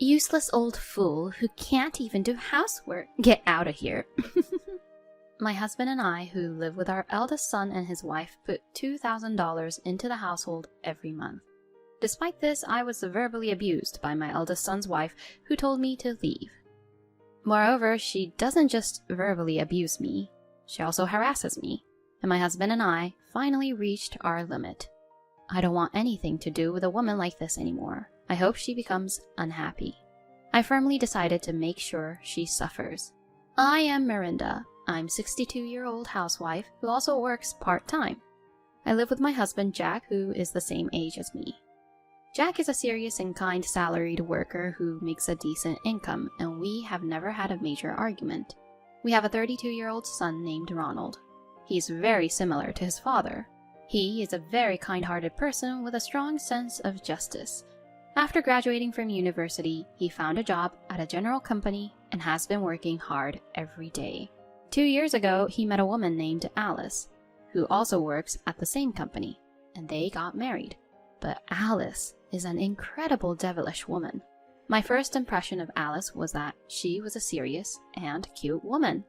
Useless old fool who can't even do housework. Get out of here. My husband and I, who live with our eldest son and his wife, put $2,000 into the household every month. Despite this, I was verbally abused by my eldest son's wife, who told me to leave. Moreover, she doesn't just verbally abuse me, she also harasses me, and my husband and I finally reached our limit. I don't want anything to do with a woman like this anymore. I hope she becomes unhappy. I firmly decided to make sure she suffers. I am Mirinda. I'm a 62-year-old housewife who also works part-time. I live with my husband Jack, who is the same age as me. Jack is a serious and kind salaried worker who makes a decent income, and we have never had a major argument. We have a 32-year-old son named Ronald. He's very similar to his father. He is a very kind-hearted person with a strong sense of justice. After graduating from university, he found a job at a general company and has been working hard every day. 2 years ago, he met a woman named Alice, who also works at the same company, and they got married. But Alice is an incredible devilish woman. My first impression of Alice was that she was a serious and cute woman.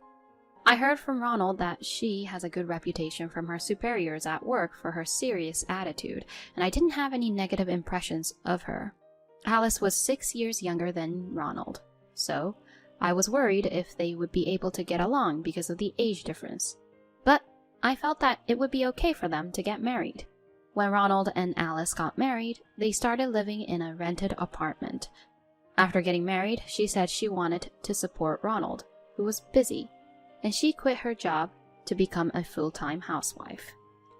I heard from Ronald that she has a good reputation from her superiors at work for her serious attitude, and I didn't have any negative impressions of her. Alice was 6 years younger than Ronald, so I was worried if they would be able to get along because of the age difference. But I felt that it would be okay for them to get married. When Ronald and Alice got married, they started living in a rented apartment. After getting married, she said she wanted to support Ronald, who was busy, and she quit her job to become a full-time housewife.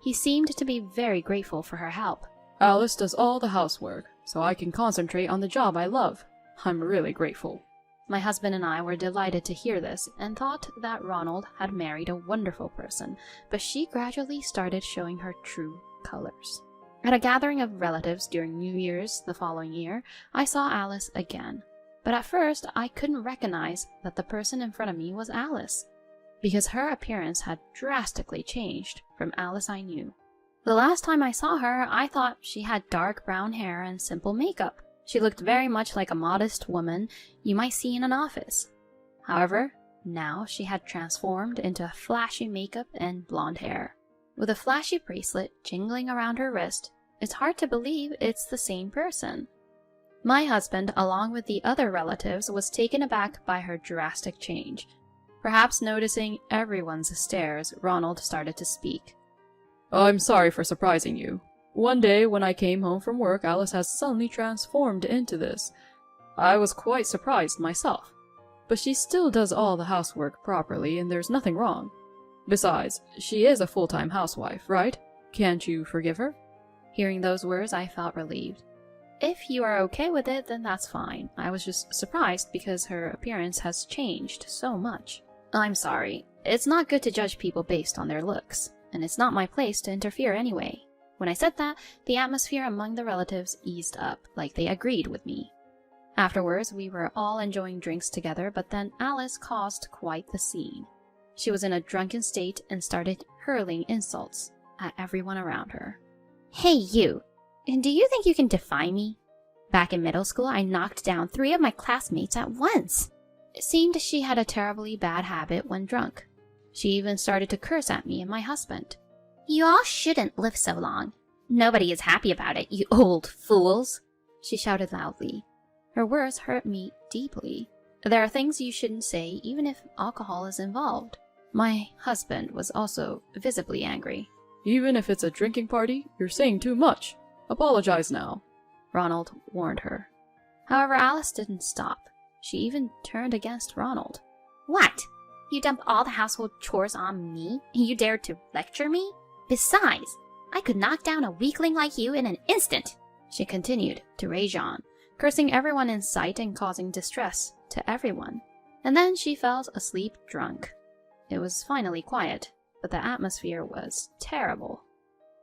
He seemed to be very grateful for her help. Alice does all the housework, so I can concentrate on the job I love. I'm really grateful. My husband and I were delighted to hear this and thought that Ronald had married a wonderful person, but she gradually started showing her true colors. At a gathering of relatives during New Year's the following year, I saw Alice again. But at first, I couldn't recognize that the person in front of me was Alice, because her appearance had drastically changed from Alice I knew. The last time I saw her, I thought she had dark brown hair and simple makeup. She looked very much like a modest woman you might see in an office. However, now she had transformed into flashy makeup and blonde hair. With a flashy bracelet jingling around her wrist, it's hard to believe it's the same person. My husband, along with the other relatives, was taken aback by her drastic change. Perhaps noticing everyone's stares, Ronald started to speak. I'm sorry for surprising you. One day when I came home from work, Alice has suddenly transformed into this. I was quite surprised myself. But she still does all the housework properly and there's nothing wrong. Besides, she is a full-time housewife, right? Can't you forgive her? Hearing those words, I felt relieved. If you are okay with it, then that's fine. I was just surprised because her appearance has changed so much. I'm sorry. It's not good to judge people based on their looks, and it's not my place to interfere anyway. When I said that, the atmosphere among the relatives eased up, like they agreed with me. Afterwards, we were all enjoying drinks together, but then Alice caused quite the scene. She was in a drunken state and started hurling insults at everyone around her. Hey you! Do you think you can defy me? Back in middle school, I knocked down 3 of my classmates at once. It seemed she had a terribly bad habit when drunk. She even started to curse at me and my husband. You all shouldn't live so long. Nobody is happy about it, you old fools, she shouted loudly. Her words hurt me deeply. There are things you shouldn't say even if alcohol is involved. My husband was also visibly angry. Even if it's a drinking party, you're saying too much. Apologize now, Ronald warned her. However, Alice didn't stop. She even turned against Ronald. What? You dump all the household chores on me, and you dare to lecture me? Besides, I could knock down a weakling like you in an instant, she continued to rage on, cursing everyone in sight and causing distress to everyone. And then she fell asleep drunk. It was finally quiet, but the atmosphere was terrible.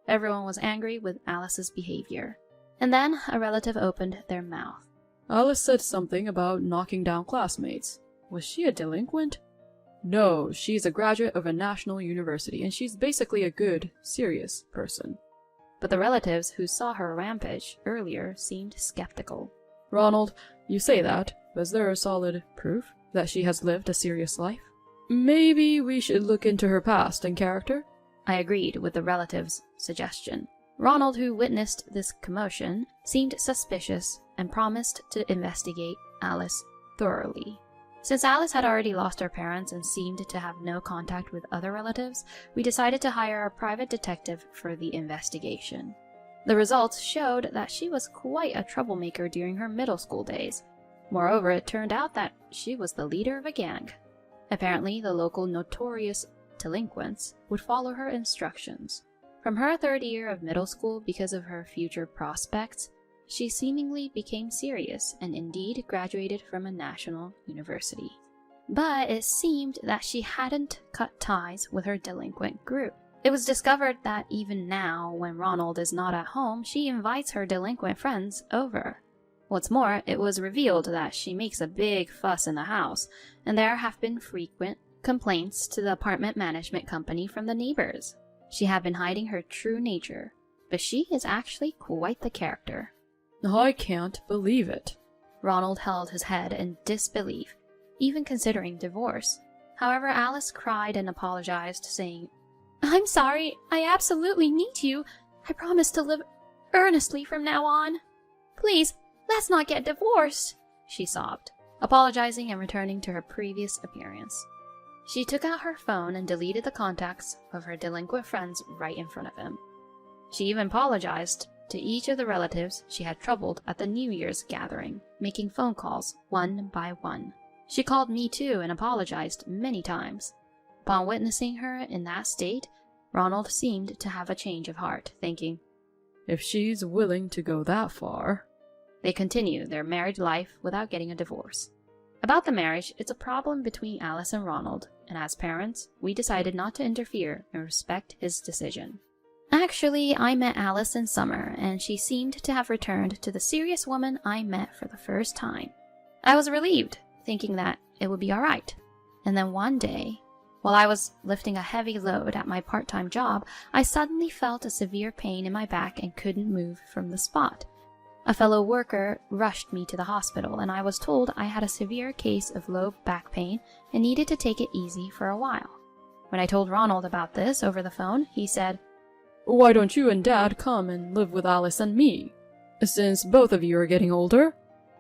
Everyone was angry with Alice's behavior. And then a relative opened their mouth. Alice said something about knocking down classmates. Was she a delinquent? No, she's a graduate of a national university, and she's basically a good, serious person. But the relatives who saw her rampage earlier seemed skeptical. Ronald, you say that, but is there solid proof that she has lived a serious life? Maybe we should look into her past and character? I agreed with the relative's suggestion. Ronald, who witnessed this commotion, seemed suspicious and promised to investigate Alice thoroughly. Since Alice had already lost her parents and seemed to have no contact with other relatives, we decided to hire a private detective for the investigation. The results showed that she was quite a troublemaker during her middle school days. Moreover, it turned out that she was the leader of a gang. Apparently, the local notorious delinquents would follow her instructions. From her third year of middle school, because of her future prospects, she seemingly became serious and indeed graduated from a national university. But it seemed that she hadn't cut ties with her delinquent group. It was discovered that even now, when Ronald is not at home, she invites her delinquent friends over. What's more, it was revealed that she makes a big fuss in the house, and there have been frequent complaints to the apartment management company from the neighbors. She had been hiding her true nature, but she is actually quite the character. I can't believe it. Ronald held his head in disbelief, even considering divorce. However, Alice cried and apologized, saying, "I'm sorry, I absolutely need you. I promise to live earnestly from now on. Please, let's not get divorced," she sobbed, apologizing and returning to her previous appearance. She took out her phone and deleted the contacts of her delinquent friends right in front of him. She even apologized to each of the relatives she had troubled at the New Year's gathering, making phone calls one by one. She called me too and apologized many times. Upon witnessing her in that state, Ronald seemed to have a change of heart, thinking, "If she's willing to go that far..." They continue their married life without getting a divorce. About the marriage, it's a problem between Alice and Ronald, and as parents, we decided not to interfere and respect his decision. Actually, I met Alice in summer, and she seemed to have returned to the serious woman I met for the first time. I was relieved, thinking that it would be alright. And then one day, while I was lifting a heavy load at my part-time job, I suddenly felt a severe pain in my back and couldn't move from the spot. A fellow worker rushed me to the hospital, and I was told I had a severe case of low back pain and needed to take it easy for a while. When I told Ronald about this over the phone, he said, "Why don't you and Dad come and live with Alice and me? Since both of you are getting older,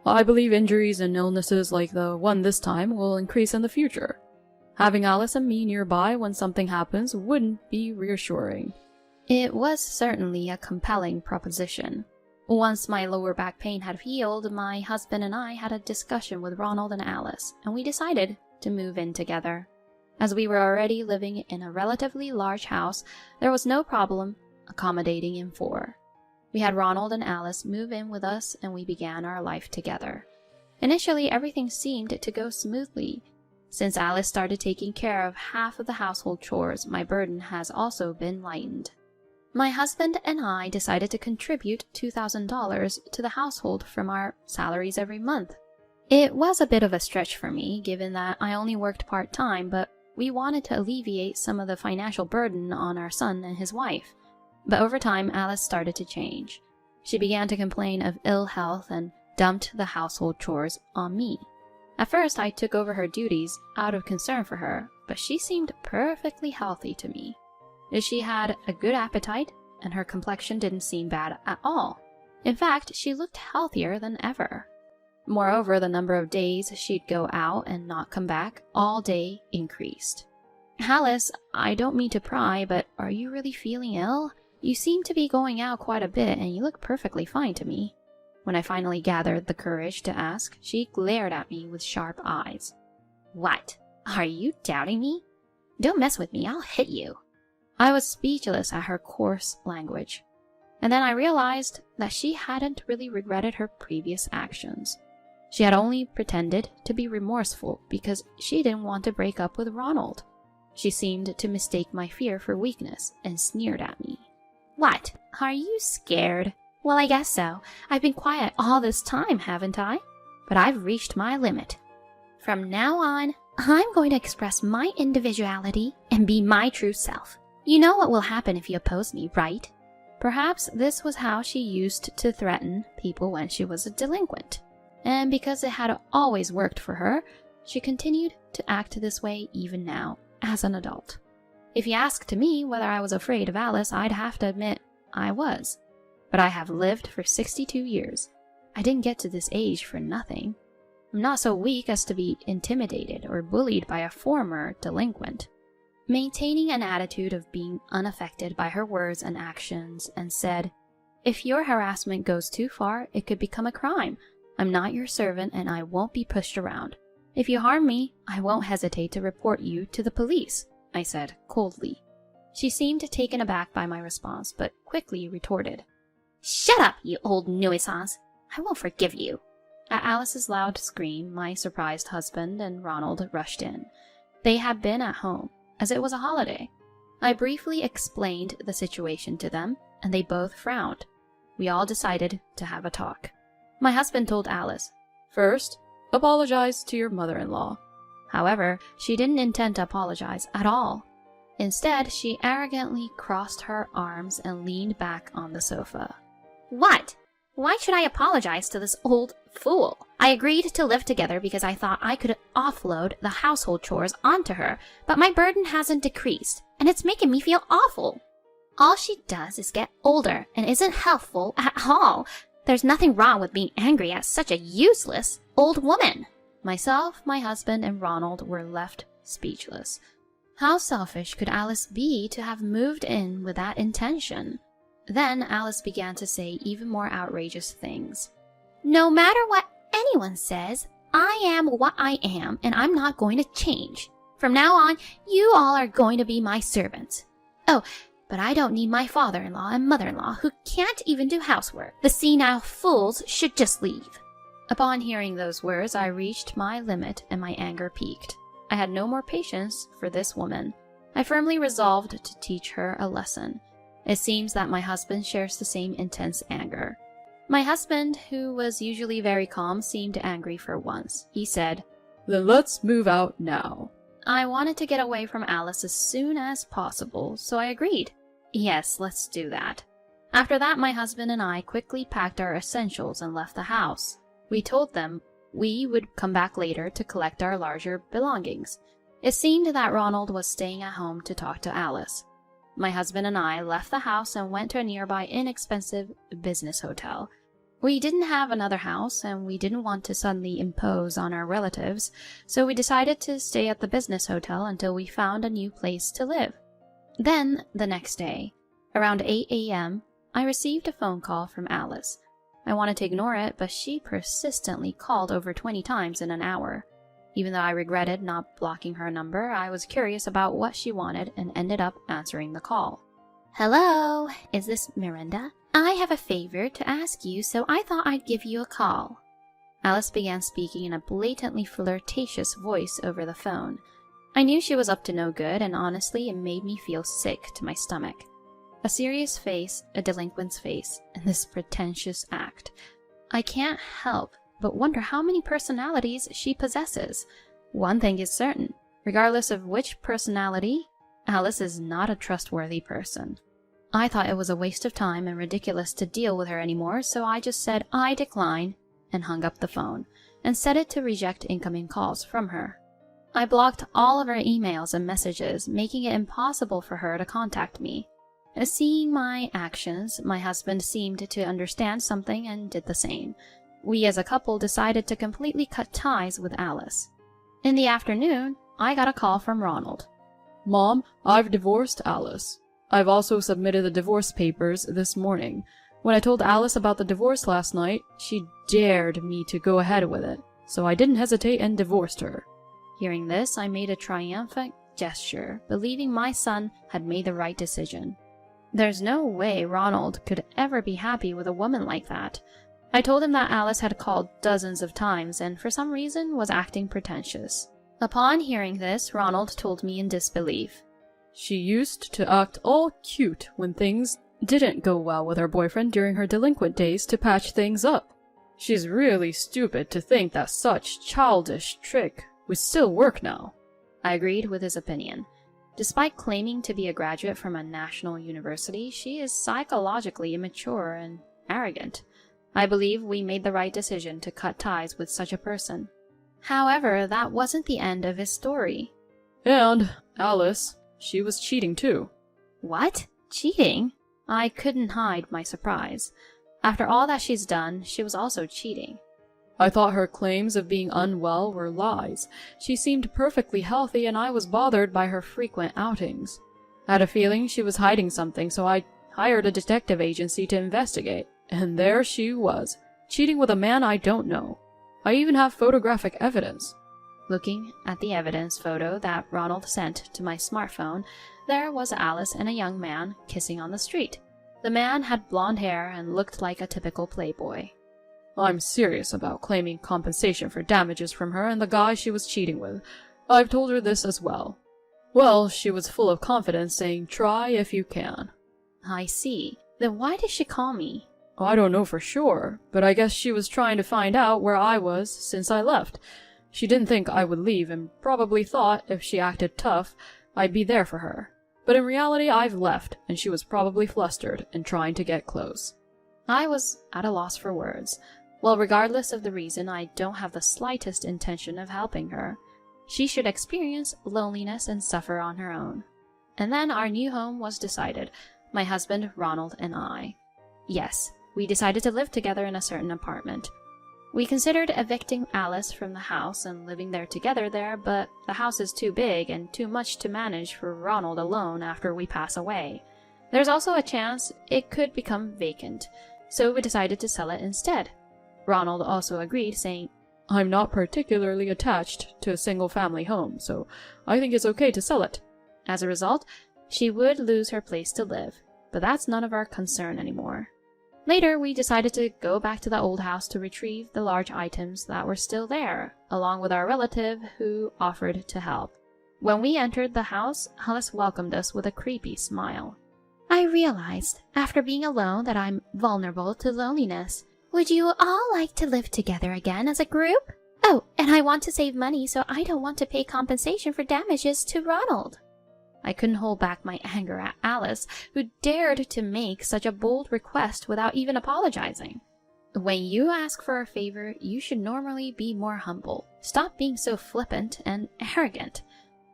I believe injuries and illnesses like the one this time will increase in the future. Having Alice and me nearby when something happens wouldn't be reassuring." It was certainly a compelling proposition. Once my lower back pain had healed, my husband and I had a discussion with Ronald and Alice, and we decided to move in together. As we were already living in a relatively large house, there was no problem accommodating in 4. We had Ronald and Alice move in with us, and we began our life together. Initially, everything seemed to go smoothly. Since Alice started taking care of half of the household chores, my burden has also been lightened. My husband and I decided to contribute $2,000 to the household from our salaries every month. It was a bit of a stretch for me, given that I only worked part-time, but we wanted to alleviate some of the financial burden on our son and his wife. But over time, Alice started to change. She began to complain of ill health and dumped the household chores on me. At first, I took over her duties out of concern for her, but she seemed perfectly healthy to me. She had a good appetite, and her complexion didn't seem bad at all. In fact, she looked healthier than ever. Moreover, the number of days she'd go out and not come back all day increased. "Alice, I don't mean to pry, but are you really feeling ill? You seem to be going out quite a bit, and you look perfectly fine to me." When I finally gathered the courage to ask, she glared at me with sharp eyes. "What? Are you doubting me? Don't mess with me, I'll hit you." I was speechless at her coarse language. And then I realized that she hadn't really regretted her previous actions. She had only pretended to be remorseful because she didn't want to break up with Ronald. She seemed to mistake my fear for weakness and sneered at me. "What? Are you scared? Well, I guess so. I've been quiet all this time, haven't I? But I've reached my limit. From now on, I'm going to express my individuality and be my true self. You know what will happen if you oppose me, right?" Perhaps this was how she used to threaten people when she was a delinquent. And because it had always worked for her, she continued to act this way even now, as an adult. If you asked me whether I was afraid of Alice, I'd have to admit I was. But I have lived for 62 years. I didn't get to this age for nothing. I'm not so weak as to be intimidated or bullied by a former delinquent. Maintaining an attitude of being unaffected by her words and actions, and said, "If your harassment goes too far, it could become a crime. I'm not your servant and I won't be pushed around. If you harm me, I won't hesitate to report you to the police," I said coldly. She seemed taken aback by my response, but quickly retorted, "Shut up, you old nuisance! I won't forgive you." At Alice's loud scream, my surprised husband and Ronald rushed in. They had been at home, as it was a holiday. I briefly explained the situation to them, and they both frowned. We all decided to have a talk. My husband told Alice, First, apologize to your mother-in-law. However, she didn't intend to apologize at all. Instead, she arrogantly crossed her arms and leaned back on the sofa. "What? Why should I apologize to this old fool? I agreed to live together because I thought I could offload the household chores onto her, but my burden hasn't decreased, and it's making me feel awful. All she does is get older and isn't helpful at all. There's nothing wrong with being angry at such a useless old woman." Myself, my husband, and Ronald were left speechless. How selfish could Alice be to have moved in with that intention? Then Alice began to say even more outrageous things. "No matter what anyone says, I am what I am, and I'm not going to change. From now on, you all are going to be my servants. Oh, but I don't need my father-in-law and mother-in-law who can't even do housework. The senile fools should just leave." Upon hearing those words, I reached my limit and my anger peaked. I had no more patience for this woman. I firmly resolved to teach her a lesson. It seems that my husband shares the same intense anger. My husband, who was usually very calm, seemed angry for once. He said, Then let's move out now. I wanted to get away from Alice as soon as possible, so I agreed. Yes, let's do that. After that, my husband and I quickly packed our essentials and left the house. We told them we would come back later to collect our larger belongings. It seemed that Ronald was staying at home to talk to Alice. My husband and I left the house and went to a nearby inexpensive business hotel. We didn't have another house, and we didn't want to suddenly impose on our relatives, so we decided to stay at the business hotel until we found a new place to live. Then, the next day, around 8 a.m., I received a phone call from Alice. I wanted to ignore it, but she persistently called over 20 times in an hour. Even though I regretted not blocking her number, I was curious about what she wanted and ended up answering the call. "Hello, is this Miranda? I have a favor to ask you, so I thought I'd give you a call." Alice began speaking in a blatantly flirtatious voice over the phone. I knew she was up to no good, and honestly, it made me feel sick to my stomach. A serious face, a delinquent's face, and this pretentious act. I can't help but wonder how many personalities she possesses. One thing is certain, regardless of which personality, Alice is not a trustworthy person. I thought it was a waste of time and ridiculous to deal with her anymore, so I just said I decline and hung up the phone, and set it to reject incoming calls from her. I blocked all of her emails and messages, making it impossible for her to contact me. Seeing my actions, my husband seemed to understand something and did the same. We as a couple decided to completely cut ties with Alice. In the afternoon, I got a call from Ronald. Mom, I've divorced Alice. I've also submitted the divorce papers this morning. When I told Alice about the divorce last night, she dared me to go ahead with it, so I didn't hesitate and divorced her. Hearing this, I made a triumphant gesture, believing my son had made the right decision. There's no way Ronald could ever be happy with a woman like that. I told him that Alice had called dozens of times and for some reason was acting pretentious. Upon hearing this, Ronald told me in disbelief. She used to act all cute when things didn't go well with her boyfriend during her delinquent days to patch things up. She's really stupid to think that such childish trick would still work now. I agreed with his opinion. Despite claiming to be a graduate from a national university, she is psychologically immature and arrogant. I believe we made the right decision to cut ties with such a person. However, that wasn't the end of his story. And Alice, she was cheating too. What? Cheating? I couldn't hide my surprise. After all that she's done, she was also cheating. I thought her claims of being unwell were lies. She seemed perfectly healthy and I was bothered by her frequent outings. I had a feeling she was hiding something, so I hired a detective agency to investigate. And there she was, cheating with a man I don't know. I even have photographic evidence. Looking at the evidence photo that Ronald sent to my smartphone, there was Alice and a young man kissing on the street. The man had blonde hair and looked like a typical playboy. I'm serious about claiming compensation for damages from her and the guy she was cheating with. I've told her this as well. Well, she was full of confidence, saying, "Try if you can." I see. Then why did she call me? I don't know for sure, but I guess she was trying to find out where I was since I left. She didn't think I would leave and probably thought if she acted tough, I'd be there for her. But in reality, I've left, and she was probably flustered and trying to get close. I was at a loss for words. Well, regardless of the reason, I don't have the slightest intention of helping her. She should experience loneliness and suffer on her own. And then our new home was decided, my husband, Ronald, and I. Yes, we decided to live together in a certain apartment. We considered evicting Alice from the house and living there together there, but the house is too big and too much to manage for Ronald alone after we pass away. There's also a chance it could become vacant, so we decided to sell it instead. Ronald also agreed, saying, I'm not particularly attached to a single-family home, so I think it's okay to sell it. As a result, she would lose her place to live, but that's none of our concern anymore. Later, we decided to go back to the old house to retrieve the large items that were still there, along with our relative who offered to help. When we entered the house, Alice welcomed us with a creepy smile. I realized, after being alone, that I'm vulnerable to loneliness. Would you all like to live together again as a group? Oh, and I want to save money, so I don't want to pay compensation for damages to Ronald. I couldn't hold back my anger at Alice, who dared to make such a bold request without even apologizing. When you ask for a favor, you should normally be more humble. Stop being so flippant and arrogant.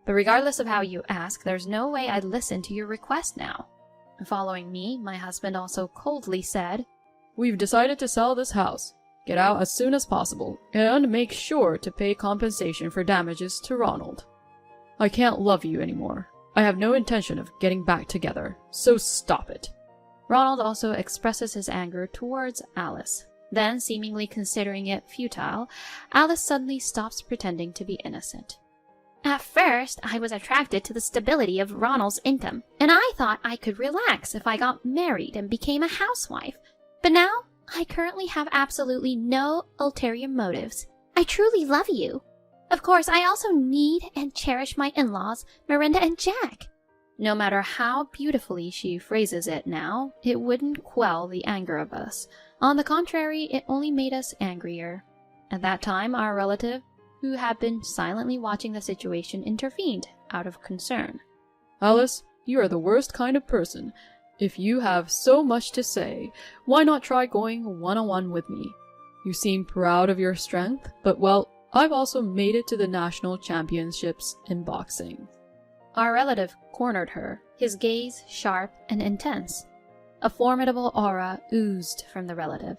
But regardless of how you ask, there's no way I'd listen to your request now. Following me, my husband also coldly said, We've decided to sell this house. Get out as soon as possible, and make sure to pay compensation for damages to Ronald. I can't love you anymore. I have no intention of getting back together, so stop it. Ronald also expresses his anger towards Alice. Then, seemingly considering it futile, Alice suddenly stops pretending to be innocent. At first, I was attracted to the stability of Ronald's income, and I thought I could relax if I got married and became a housewife. But now, I currently have absolutely no ulterior motives. I truly love you. Of course, I also need and cherish my in-laws, Miranda and Jack. No matter how beautifully she phrases it now, it wouldn't quell the anger of us. On the contrary, it only made us angrier. At that time, our relative, who had been silently watching the situation, intervened out of concern. Alice, you are the worst kind of person. If you have so much to say, why not try going one-on-one with me? You seem proud of your strength, but well, I've also made it to the national championships in boxing. Our relative cornered her, his gaze sharp and intense. A formidable aura oozed from the relative.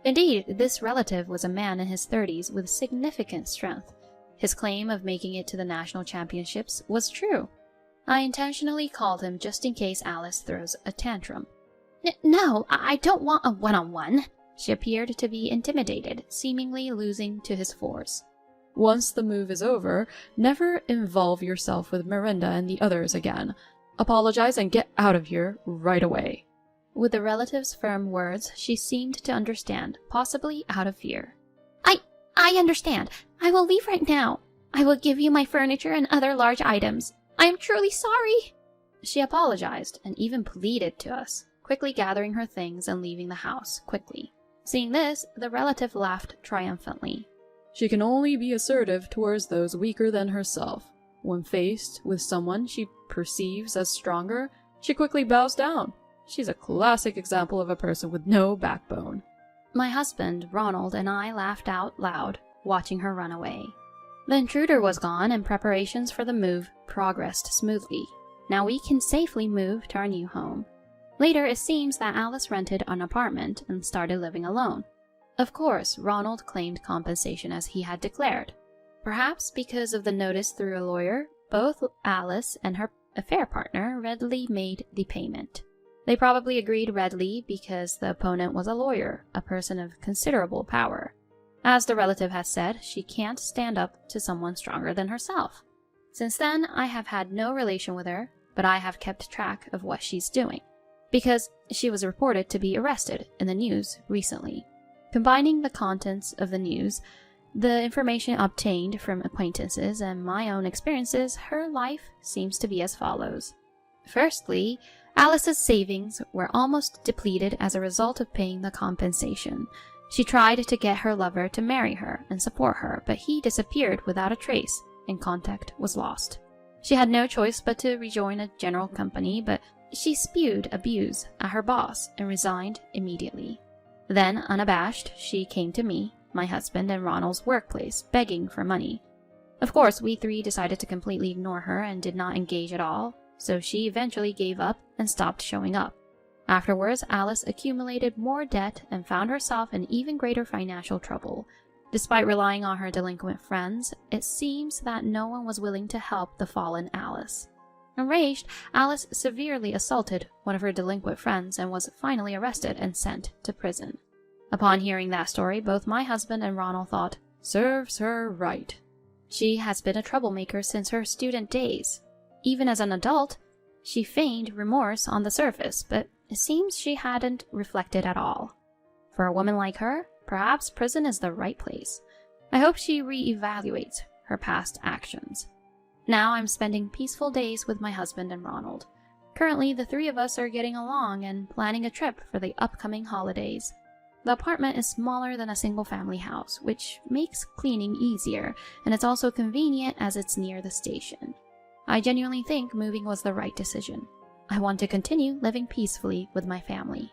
Indeed, this relative was a man in his 30s with significant strength. His claim of making it to the national championships was true. I intentionally called him just in case Alice throws a tantrum. No, I don't want a one-on-one. She appeared to be intimidated, seemingly losing to his force. Once the move is over, never involve yourself with Miranda and the others again. Apologize and get out of here right away. With the relative's firm words, she seemed to understand, possibly out of fear. I understand. I will leave right now. I will give you my furniture and other large items. I am truly sorry. She apologized and even pleaded to us, quickly gathering her things and leaving the house quickly. Seeing this, the relative laughed triumphantly. She can only be assertive towards those weaker than herself. When faced with someone she perceives as stronger, she quickly bows down. She's a classic example of a person with no backbone. My husband, Ronald, and I laughed out loud, watching her run away. The intruder was gone and preparations for the move progressed smoothly. Now we can safely move to our new home. Later, it seems that Alice rented an apartment and started living alone. Of course, Ronald claimed compensation as he had declared. Perhaps because of the notice through a lawyer, both Alice and her affair partner readily made the payment. They probably agreed readily because the opponent was a lawyer, a person of considerable power. As the relative has said, she can't stand up to someone stronger than herself. Since then, I have had no relation with her, but I have kept track of what she's doing, because she was reported to be arrested in the news recently. Combining the contents of the news, the information obtained from acquaintances, and my own experiences, her life seems to be as follows. Firstly, Alice's savings were almost depleted as a result of paying the compensation. She tried to get her lover to marry her and support her, but he disappeared without a trace, and contact was lost. She had no choice but to rejoin a general company, but she spewed abuse at her boss and resigned immediately. Then, unabashed, she came to me, my husband, and Ronald's workplace, begging for money. Of course, we three decided to completely ignore her and did not engage at all, so she eventually gave up and stopped showing up. Afterwards, Alice accumulated more debt and found herself in even greater financial trouble. Despite relying on her delinquent friends, it seems that no one was willing to help the fallen Alice. Enraged, Alice severely assaulted one of her delinquent friends and was finally arrested and sent to prison. Upon hearing that story, both my husband and Ronald thought, "Serves her right." She has been a troublemaker since her student days. Even as an adult, she feigned remorse on the surface, but it seems she hadn't reflected at all. For a woman like her, perhaps prison is the right place. I hope she re-evaluates her past actions. Now I'm spending peaceful days with my husband and Ronald. Currently, the three of us are getting along and planning a trip for the upcoming holidays. The apartment is smaller than a single-family house, which makes cleaning easier, and it's also convenient as it's near the station. I genuinely think moving was the right decision. I want to continue living peacefully with my family.